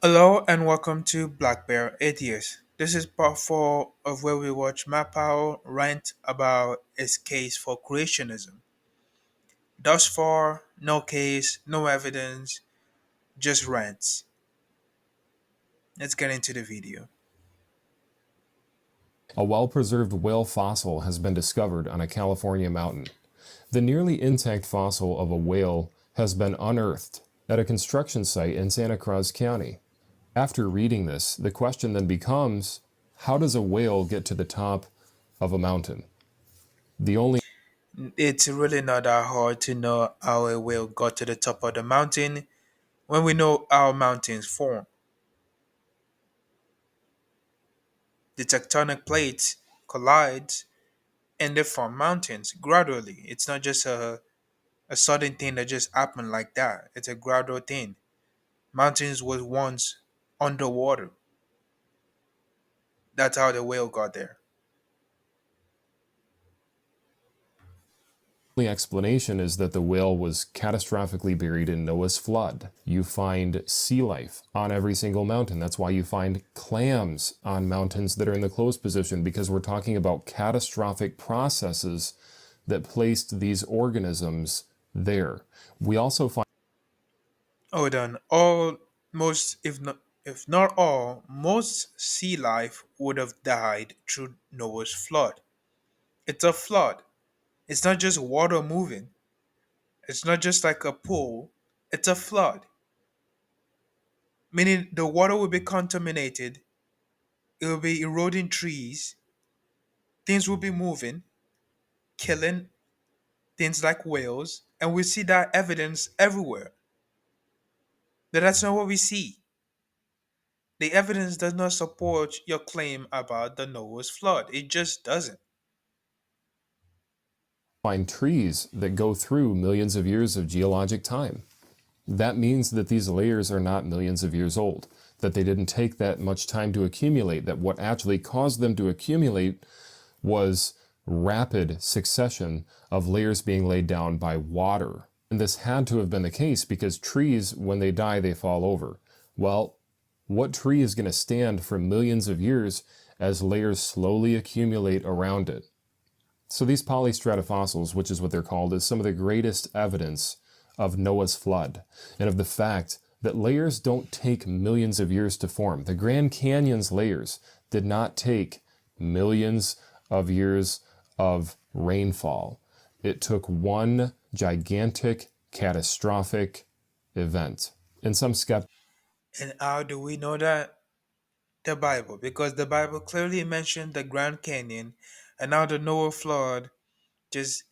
Hello and welcome to Black Bear Atheist. This is part 4 of where we watch Powell rant about his case for creationism. Thus far, no case, no evidence, just rants. Let's get into the video. A well-preserved whale fossil has been discovered on a California mountain. The nearly intact fossil of a whale has been unearthed at a construction site in Santa Cruz County. After reading this, the question then becomes, how does a whale get to the top of a mountain? The only It's really not that hard to know how a whale got to the top of the mountain when we know how mountains form. The tectonic plates collide and they form mountains gradually. It's not just a sudden thing that just happened like that. It's a gradual thing. Mountains was once underwater. That's how the whale got there. explanation is that the whale was catastrophically buried in Noah's flood. You find sea life on every single mountain. That's why you find clams on mountains that are in the closed position, because we're talking about catastrophic processes that placed these organisms there. We also find Hold on. All most if not all, most sea life would have died through Noah's flood. It's a flood. It's not just water moving. It's not just like a pool. It's a flood. Meaning the water will be contaminated. It will be eroding trees. Things will be moving, killing things like whales, and we see that evidence everywhere. But that's not what we see. The evidence does not support your claim about the Noah's flood. It just doesn't. trees that go through millions of years of geologic time. That means that these layers are not millions of years old, that they didn't take that much time to accumulate, that what actually caused them to accumulate was rapid succession of layers being laid down by water. And this had to have been the case because trees, when they die, they fall over. Well, what tree is going to stand for millions of years as layers slowly accumulate around it? So these polystratofossils, which is what they're called, is some of the greatest evidence of Noah's flood and of the fact that layers don't take millions of years to form. The Grand Canyon's layers did not take millions of years of rainfall. It took one gigantic, catastrophic event. And some skeptics And how do we know that? The Bible. Because the Bible clearly mentioned the Grand Canyon and how the Noah flood just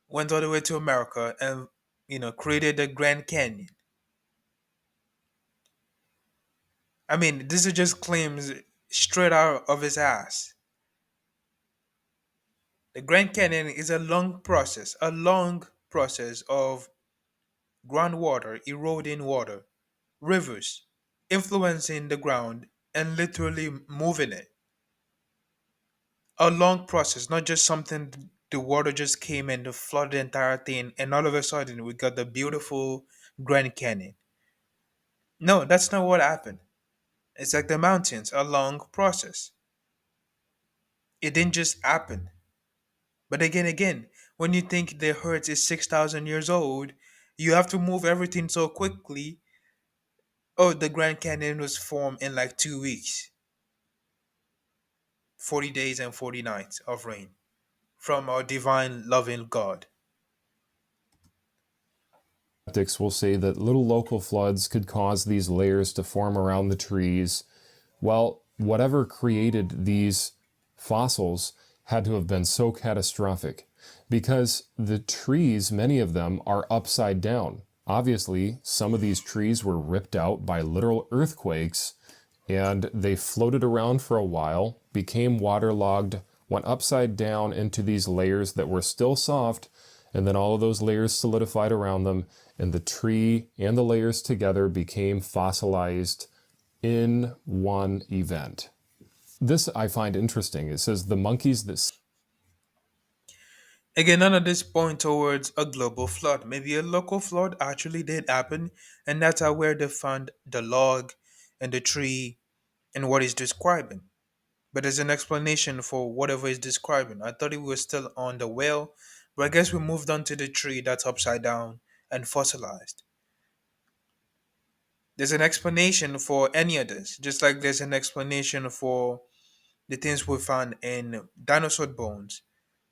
went all the way to America and created the Grand Canyon. I mean, this is just claims straight out of his ass. The Grand Canyon is a long process of groundwater eroding water, rivers influencing the ground and literally moving it. A long process, not just something the water just came and flooded the entire thing, and all of a sudden we got the beautiful Grand Canyon. No, that's not what happened. It's like the mountains, a long process. It didn't just happen. But again, when you think the Earth is 6,000 years old, you have to move everything so quickly. Oh, the Grand Canyon was formed in like 2 weeks, 40 days and 40 nights of rain from our divine loving God. will say that little local floods could cause these layers to form around the trees. Well, whatever created these fossils had to have been so catastrophic because the trees, many of them, are upside down. Obviously, some of these trees were ripped out by literal earthquakes and they floated around for a while, became waterlogged, went upside down into these layers that were still soft, and then all of those layers solidified around them, and the tree and the layers together became fossilized in one event. This I find interesting. It says the monkeys that Again, none of this point towards a global flood. Maybe a local flood actually did happen, and that's how where they found the log and the tree and what it's describing. But there's an explanation for whatever it's describing. I thought it was still on the whale, but I guess we moved on to the tree that's upside down and fossilized. There's an explanation for any of this, just like there's an explanation for the things we found in dinosaur bones.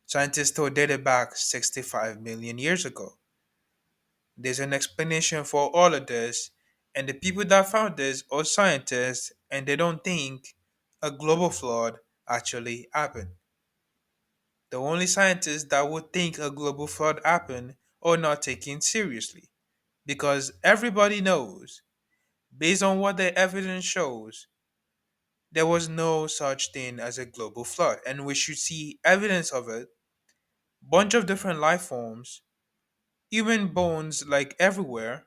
Scientists still dated back 65 million years ago. There's an explanation for all of this, and the people that found this are scientists, and they don't think a global flood actually happened. The only scientists that would think a global flood happened are not taken seriously, because everybody knows, based on what the evidence shows, there was no such thing as a global flood, and we should see evidence of it. Bunch of different life forms, human bones like everywhere,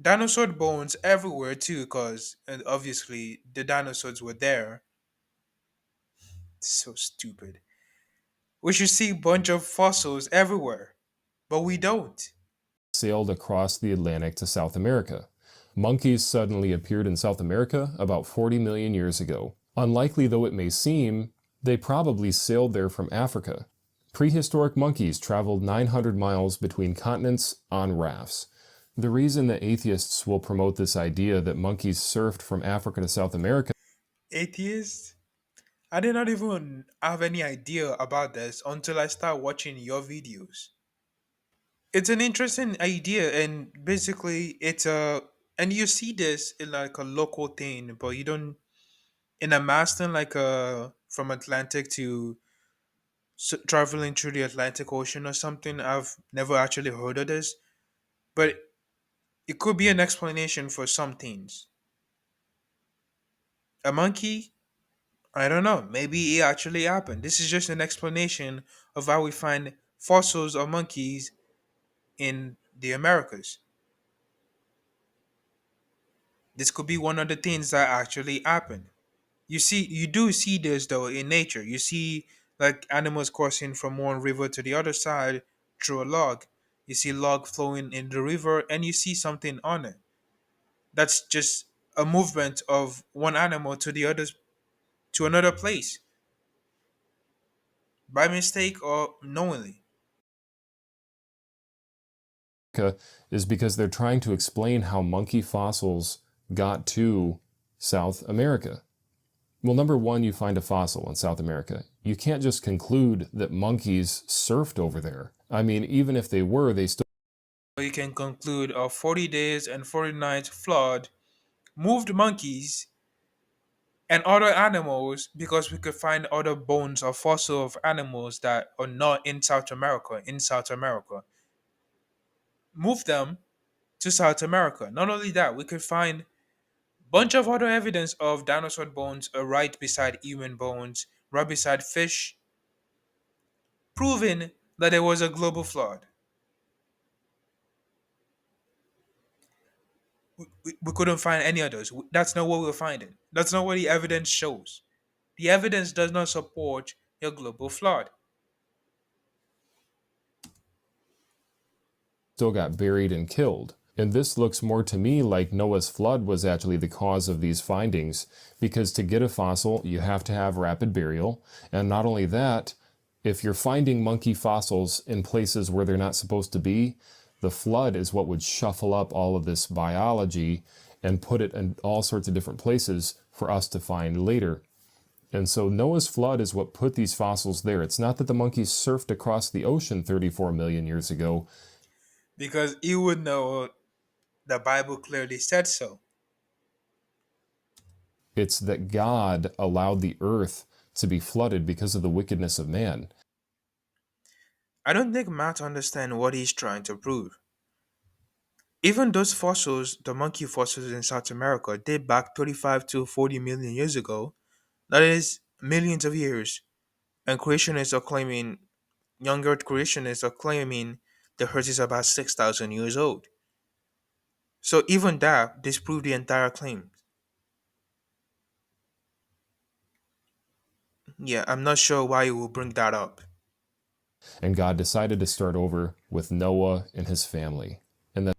dinosaur bones everywhere too, because obviously the dinosaurs were there. So stupid. We should see bunch of fossils everywhere, but we don't. Sailed across the Atlantic to South America. Monkeys suddenly appeared in South America about 40 million years ago. Unlikely though it may seem, they probably sailed there from Africa. Prehistoric monkeys traveled 900 miles between continents on rafts. The reason that atheists will promote this idea that monkeys surfed from Africa to South America Atheists? I did not even have any idea about this until I started watching your videos. It's an interesting idea, and basically, it's a and you see this in like a local thing, but you don't in a mass thing like from Atlantic to traveling through the Atlantic Ocean or something. I've never actually heard of this, but it could be an explanation for some things. A monkey? I don't know. Maybe it actually happened. This is just an explanation of how we find fossils of monkeys in the Americas. This could be one of the things that actually happened. You do see this though in nature. You see like animals crossing from one river to the other side through a log. You see log flowing in the river and you see something on it. That's just a movement of one animal to the other to another place by mistake or knowingly. is because they're trying to explain how monkey fossils got to South America. Well, number one, you find a fossil in South America. You can't just conclude that monkeys surfed over there. I mean, even if they were, they still You can conclude a 40 days and 40 nights flood moved monkeys and other animals because we could find other bones or fossil of animals that are not in South America. In South America, move them to South America. Not only that, we could find bunch of other evidence of dinosaur bones right beside human bones, right beside fish, proving that there was a global flood. We couldn't find any of those. That's not what we're finding. That's not what the evidence shows. The evidence does not support a global flood. got buried and killed. And this looks more to me like Noah's flood was actually the cause of these findings, because to get a fossil, you have to have rapid burial. And not only that, if you're finding monkey fossils in places where they're not supposed to be, the flood is what would shuffle up all of this biology and put it in all sorts of different places for us to find later. And so Noah's flood is what put these fossils there. It's not that the monkeys surfed across the ocean 34 million years ago. Because you would know the Bible clearly said so. It's that God allowed the earth to be flooded because of the wickedness of man. I don't think Matt understands what he's trying to prove. Even those fossils, the monkey fossils in South America, date back 35 to 40 million years ago. That is millions of years. And creationists are claiming, younger creationists are claiming the earth is about 6,000 years old. So even that disproves the entire claim. Yeah, I'm not sure why you will bring that up. And God decided to start over with Noah and his family. And then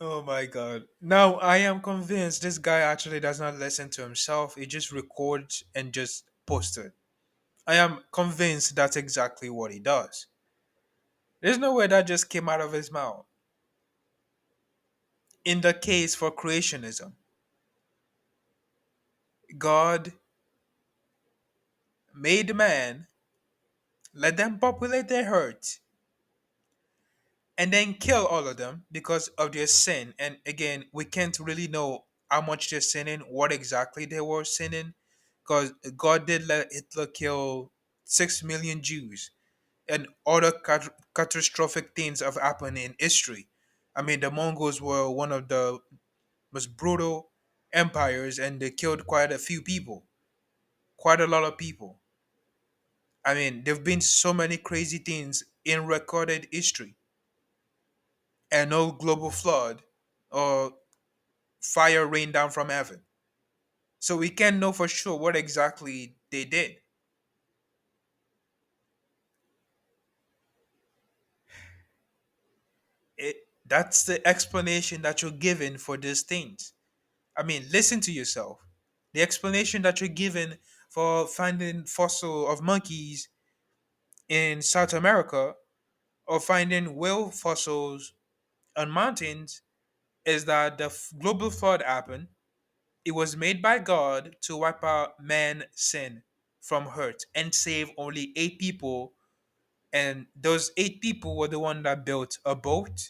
Oh my god. Now I am convinced this guy actually does not listen to himself. He just records and just posts it. I am convinced that's exactly what he does. There's no way that just came out of his mouth. In the case for creationism, God made man, let them populate their earth, and then kill all of them because of their sin. And again, we can't really know how much they're sinning, what exactly they were sinning, because God did let Hitler kill 6 million Jews, and other catastrophic things have happened in history. I mean, the Mongols were one of the most brutal empires, and they killed quite a few people, quite a lot of people. I mean, there've been so many crazy things in recorded history, and no global flood or fire rained down from heaven. So we can't know for sure what exactly they did. That's the explanation that you're given for these things. I mean, listen to yourself. The explanation that you're given for finding fossil of monkeys in South America or finding whale fossils on mountains is that the global flood happened. It was made by God to wipe out man's sin from hurt and save only 8 people. And those 8 people were the one that built a boat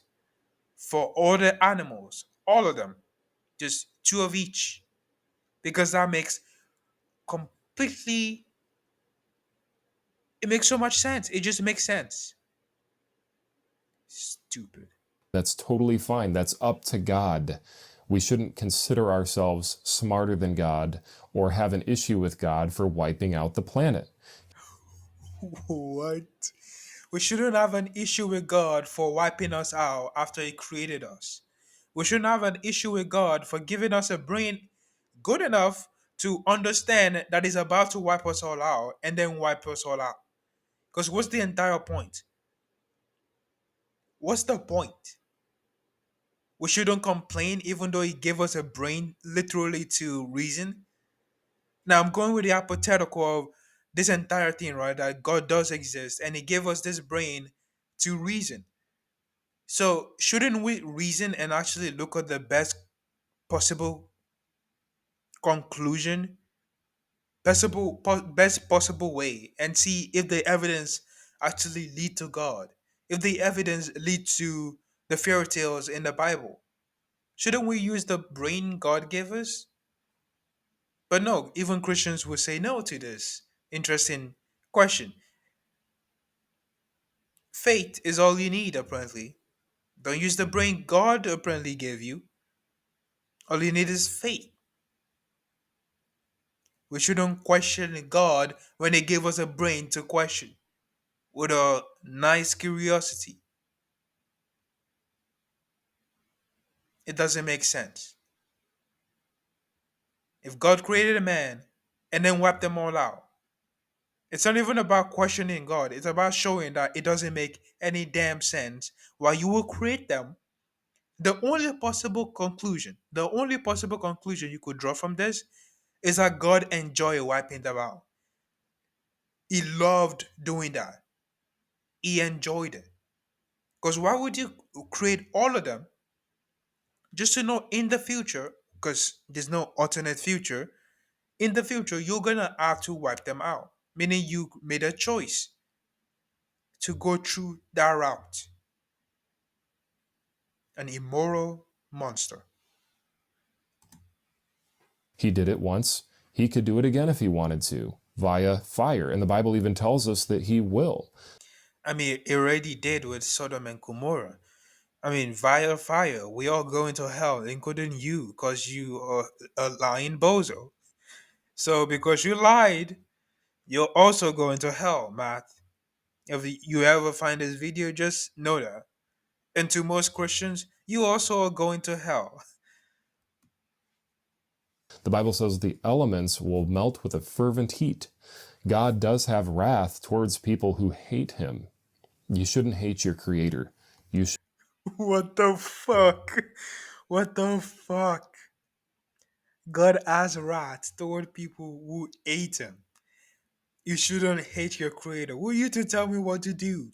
for all the animals, all of them, just two of each, because that makes completely, it makes so much sense. It just makes sense. Stupid. That's totally fine. That's up to God. We shouldn't consider ourselves smarter than God or have an issue with God for wiping out the planet. What? We shouldn't have an issue with God for wiping us out after He created us. We shouldn't have an issue with God for giving us a brain good enough to understand that He's about to wipe us all out and then wipe us all out. Because what's the entire point? What's the point? We shouldn't complain even though He gave us a brain literally to reason. Now I'm going with the hypothetical of this entire thing, right? That God does exist and He gave us this brain to reason. So shouldn't we reason and actually look at the best possible conclusion, best possible way, and see if the evidence actually lead to God, if the evidence lead to the fairy tales in the Bible? Shouldn't we use the brain God gave us? But no, even Christians will say no to this. Interesting question. Faith is all you need, apparently. Don't use the brain God apparently gave you. All you need is faith. We shouldn't question God when He gave us a brain to question with a nice curiosity. It doesn't make sense. If God created a man and then wiped them all out, it's not even about questioning God. It's about showing that it doesn't make any damn sense why you will create them. The only possible conclusion you could draw from this is that God enjoyed wiping them out. He loved doing that. He enjoyed it. Because why would you create all of them just to know in the future, because there's no alternate future, in the future you're gonna have to wipe them out. Meaning you made a choice to go through that route. An immoral monster. He did it once. He could do it again if he wanted to, via fire. And the Bible even tells us that he will. I mean, it already did with Sodom and Gomorrah. I mean, via fire, we all going to hell, including you, because you are a lying bozo. So, because you lied, you're also going to hell, Matt. If you ever find this video, just know that. And to most Christians, you also are going to hell. The Bible says the elements will melt with a fervent heat. God does have wrath towards people who hate him. You shouldn't hate your creator. You should What the fuck? What the fuck? God as rats toward people who ate him. You shouldn't hate your creator. Who are you to tell me what to do?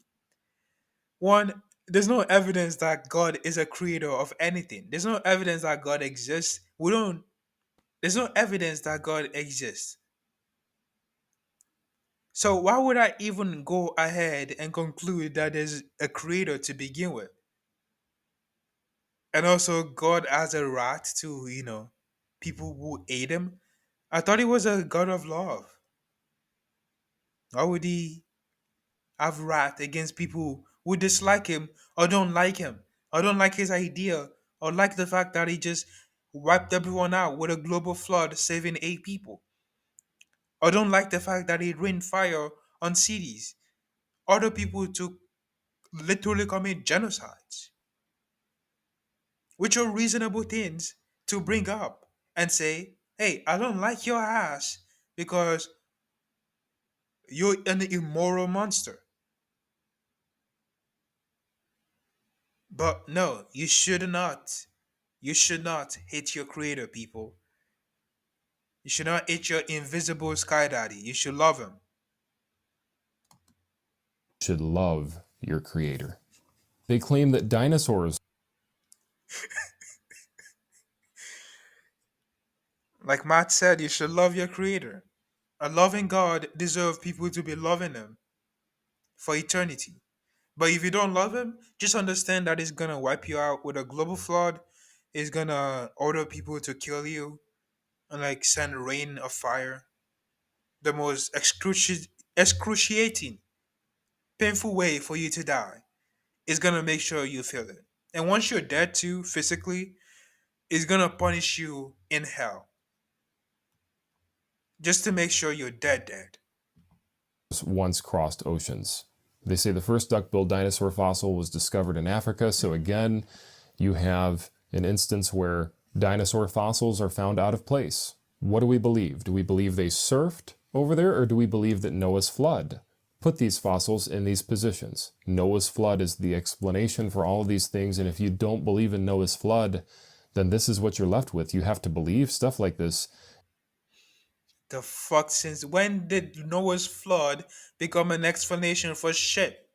One, there's no evidence that God is a creator of anything. There's no evidence that God exists. There's no evidence that God exists. So why would I even go ahead and conclude that there's a creator to begin with? And also God as a rat to, people who ate him. I thought he was a God of love. Why would he have wrath against people who dislike him or don't like him or don't like his idea or like the fact that he just wiped everyone out with a global flood saving 8 people or don't like the fact that he rained fire on cities, other people to literally commit genocides, which are reasonable things to bring up and say, hey, I don't like your ass because you're an immoral monster. But no, you should not. You should not hate your creator, people. You should not hate your invisible sky daddy. You should love him. Should love your creator. They claim that dinosaurs Like Matt said, you should love your creator. A loving God deserves people to be loving him for eternity. But if you don't love him, just understand that he's gonna wipe you out with a global flood. He's gonna order people to kill you and like send rain of fire. The most excruciating, painful way for you to die is gonna make sure you feel it. And once you're dead too, physically, it's gonna punish you in hell. Just to make sure you're dead. once crossed oceans. They say the first duck-billed dinosaur fossil was discovered in Africa, so again, you have an instance where dinosaur fossils are found out of place. What do we believe? Do we believe they surfed over there, or do we believe that Noah's flood put these fossils in these positions? Noah's flood is the explanation for all of these things, and if you don't believe in Noah's flood, then this is what you're left with. You have to believe stuff like this. The fuck, since when did Noah's flood become an explanation for shit?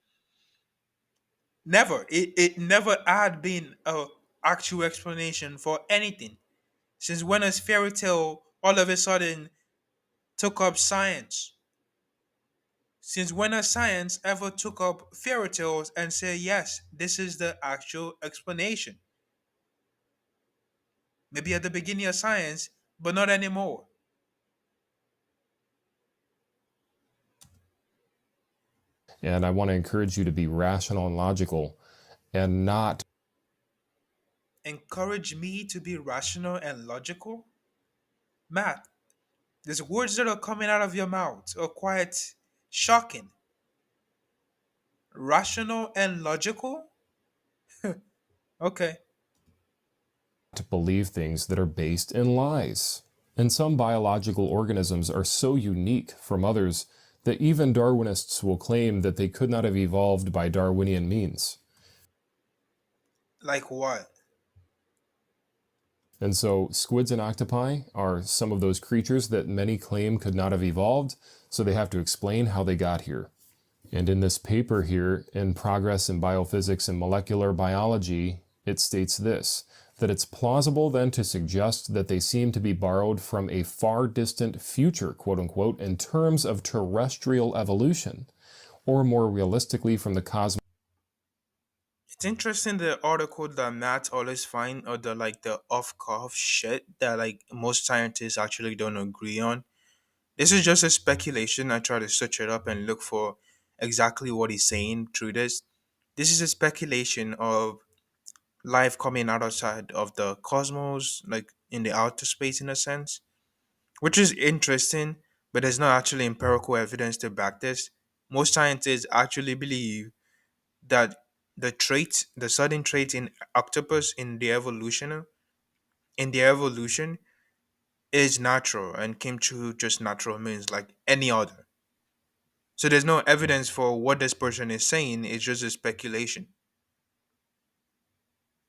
Never. It never had been a actual explanation for anything. Since when has fairy tale all of a sudden took up science? Since when has science ever took up fairy tales and say yes, this is the actual explanation? Maybe at the beginning of science, but not anymore. And I want to encourage you to be rational and logical and not Encourage me to be rational and logical? Matt, these words that are coming out of your mouth are quite shocking. Rational and logical? Okay. believe things that are based in lies. And some biological organisms are so unique from others that even Darwinists will claim that they could not have evolved by Darwinian means. Like what? And so squids and octopi are some of those creatures that many claim could not have evolved, so they have to explain how they got here. And in this paper here, in Progress in Biophysics and Molecular Biology, it states this, that it's plausible then to suggest that they seem to be borrowed from a far distant future, quote unquote, in terms of terrestrial evolution, or more realistically from the cosmos. It's interesting the article that Matt always find or the off cuff shit that like most scientists actually don't agree on. This is just a speculation. I try to search it up and look for exactly what he's saying through this. This is a speculation of life coming outside of the cosmos, like in the outer space in a sense, which is interesting, but there's not actually empirical evidence to back this. Most scientists actually believe that the sudden trait in octopus in the evolution is natural and came through just natural means like any other. So there's no evidence for what this person is saying. It's just a speculation.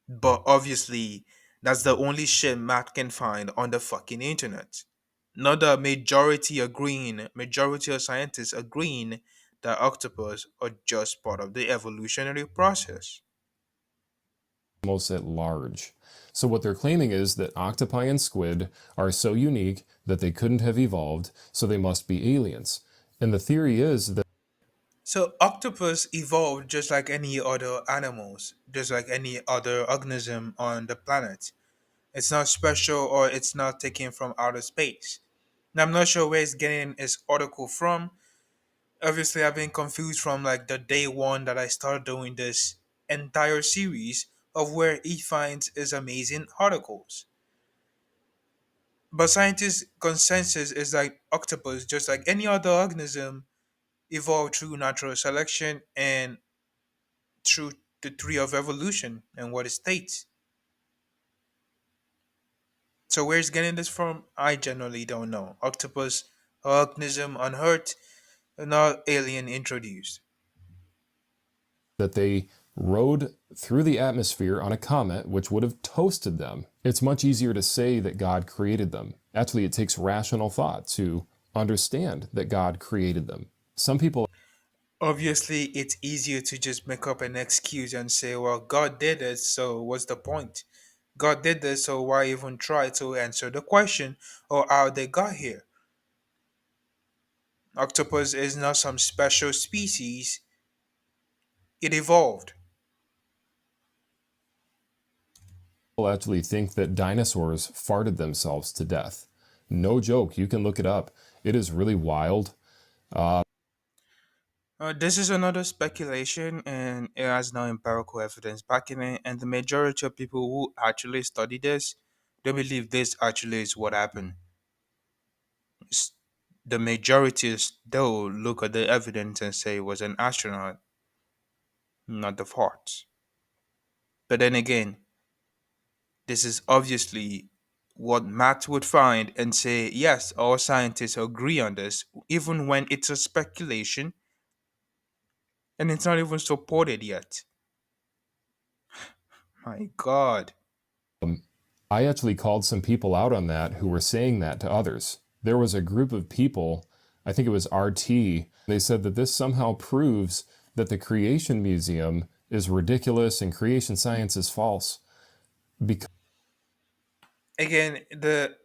But obviously, that's the only shit Matt can find on the fucking internet. Not the majority of scientists agreeing that octopus are just part of the evolutionary process. Most at large. So, what they're claiming is that octopi and squid are so unique that they couldn't have evolved, so they must be aliens. And the theory is that So octopus evolved just like any other animals, just like any other organism on the planet. It's not special or it's not taken from outer space. Now I'm not sure where he's getting his article from. Obviously I've been confused from like the day one that I started doing this entire series of where he finds his amazing articles. But scientists' consensus is like octopus, just like any other organism, evolved through natural selection and through the theory of evolution and what it states. So where he's getting this from, I generally don't know. Octopus, organism on Earth, not alien introduced. they rode through the atmosphere on a comet, which would have toasted them. It's much easier to say that God created them. Actually, it takes rational thought to understand that God created them. Some people Obviously, it's easier to just make up an excuse and say, well, God did it, so what's the point? God did this, so why even try to answer the question or how they got here? Octopus is not some special species, it evolved. actually think that dinosaurs farted themselves to death. No joke, you can look it up. It is really wild. This is another speculation, and it has no empirical evidence backing it. And the majority of people who actually study this, they believe this actually is what happened. S- The majority though look at the evidence and say it was an astronaut, not the farts. But then again, this is obviously what Matt would find and say, yes, all scientists agree on this, even when it's a speculation and it's not even supported yet. My God. I actually called some people out on that who were saying that to others. There was a group of people, I think it was RT, they said that this somehow proves that the Creation Museum is ridiculous and creation science is false. Because Again, the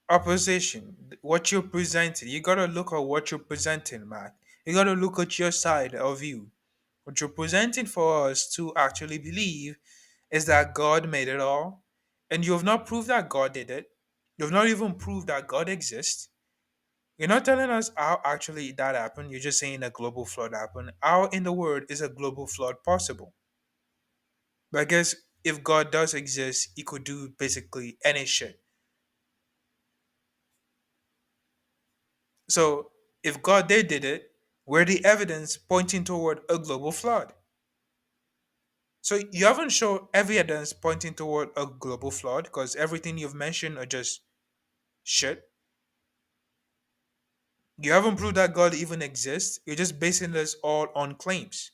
opposition, what you're presenting, you gotta look at what you're presenting, Matt. You gotta look at your side of you. What you're presenting for us to actually believe is that God made it all, and you have not proved that God did it. You have not even proved that God exists. You're not telling us how actually that happened. You're just saying a global flood happened. How in the world is a global flood possible? But I guess if God does exist, he could do basically any shit. So if God did it, where the evidence pointing toward a global flood? So you haven't shown evidence pointing toward a global flood because everything you've mentioned are just shit. You haven't proved that God even exists. You're just basing this all on claims.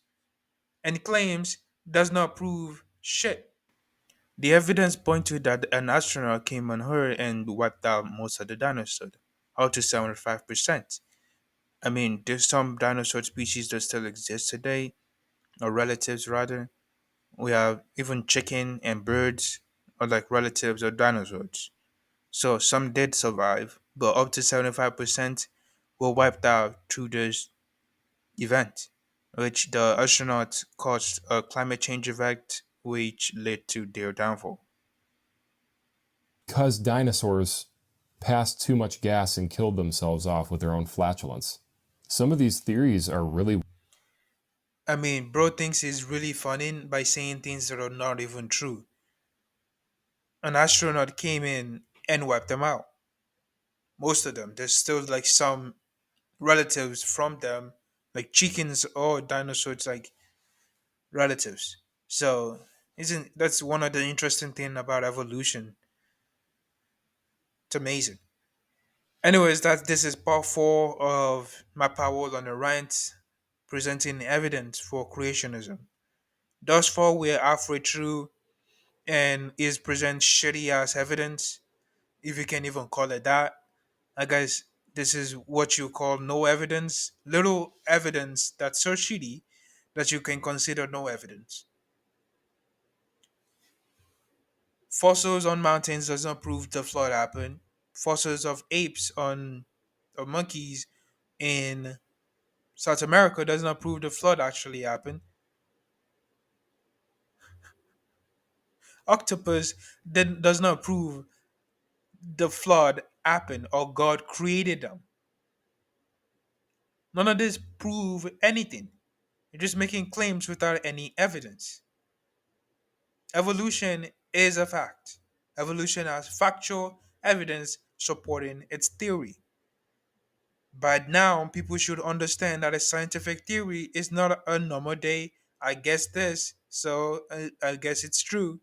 And claims does not prove shit. The evidence points to that an astronaut came on Earth and wiped out most of the dinosaurs, up to 75%. I mean, there's some dinosaur species that still exist today, or relatives rather. We have even chicken and birds are like relatives of dinosaurs. So some did survive, but up to 75% were wiped out through this event, which the astronauts caused a climate change event which led to their downfall. dinosaurs passed too much gas and killed themselves off with their own flatulence. Some of these theories are really I mean, bro thinks he's really funny by saying things that are not even true. An astronaut came in and wiped them out. Most of them. There's still like some relatives from them, like chickens or dinosaurs, like relatives. So isn't that's one of the interesting thing about evolution? It's amazing. Anyways, that this is part four of my Powell on the rant, presenting evidence for creationism. Thus far, we're halfway through. and is present shitty ass evidence, if you can even call it that. I guess this is what you call no evidence, little evidence that's so shitty that you can consider no evidence. Fossils on mountains does not prove the flood happened. Fossils of apes on or monkeys in South America does not prove the flood actually happened. Octopus does not prove the flood happened or God created them. None of this prove anything. You're just making claims without any evidence. Evolution is a fact. Evolution has factual evidence supporting its theory. By now, people should understand that a scientific theory is not a normal day. I guess this, so I guess it's true.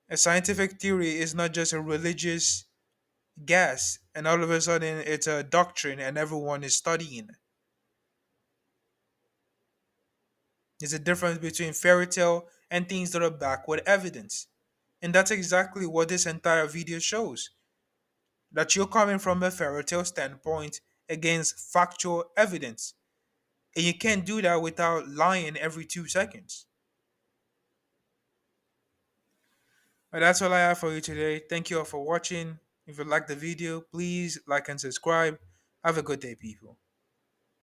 A scientific theory is not just a religious guess, and all of a sudden it's a doctrine and everyone is studying it. There's a difference between fairy tale and things that are backed with evidence. And that's exactly what this entire video shows. That you're coming from a fairy tale standpoint against factual evidence. And you can't do that without lying every 2 seconds. But that's all I have for you today. Thank you all for watching. If you like the video, please like and subscribe. Have a good day, people.